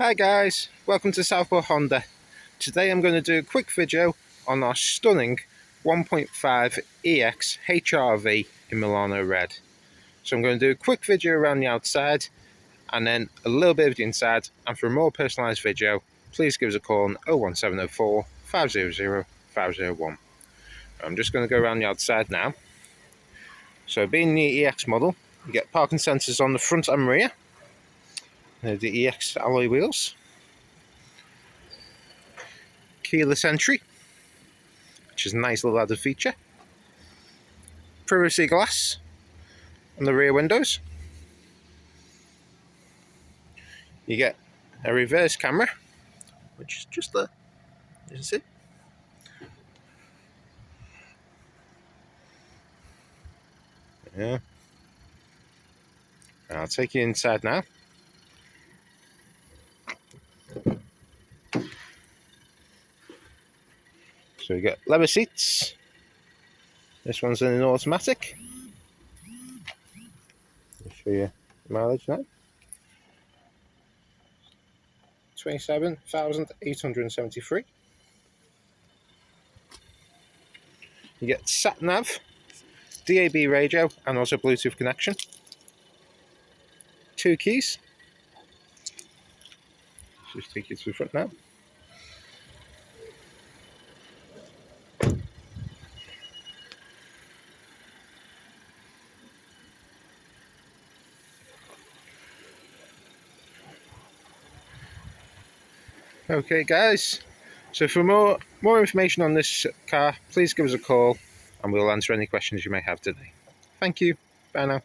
Hi guys, welcome to Southport Honda. Today I'm going to do a quick video on our stunning 1.5 EX HRV in Milano Red. So I'm going to do a quick video around the outside and then a little bit of the inside, and for a more personalised video please give us a call on 01704 500 501. I'm just going to go around the outside now. So being the EX model, you get parking sensors on the front and rear. The EX alloy wheels, keyless entry, which is a nice little added feature, privacy glass on the rear windows. You get a reverse camera, which is just there, you can see. Yeah. I'll take you inside now. So you get leather seats. This one's in an automatic. I'll show you the mileage now. 27,873. You get sat nav, DAB radio, and also Bluetooth connection. 2 keys. Just take you to the front now. Okay guys, so for more information on this car, please give us a call and we'll answer any questions you may have today. Thank you. Bye now.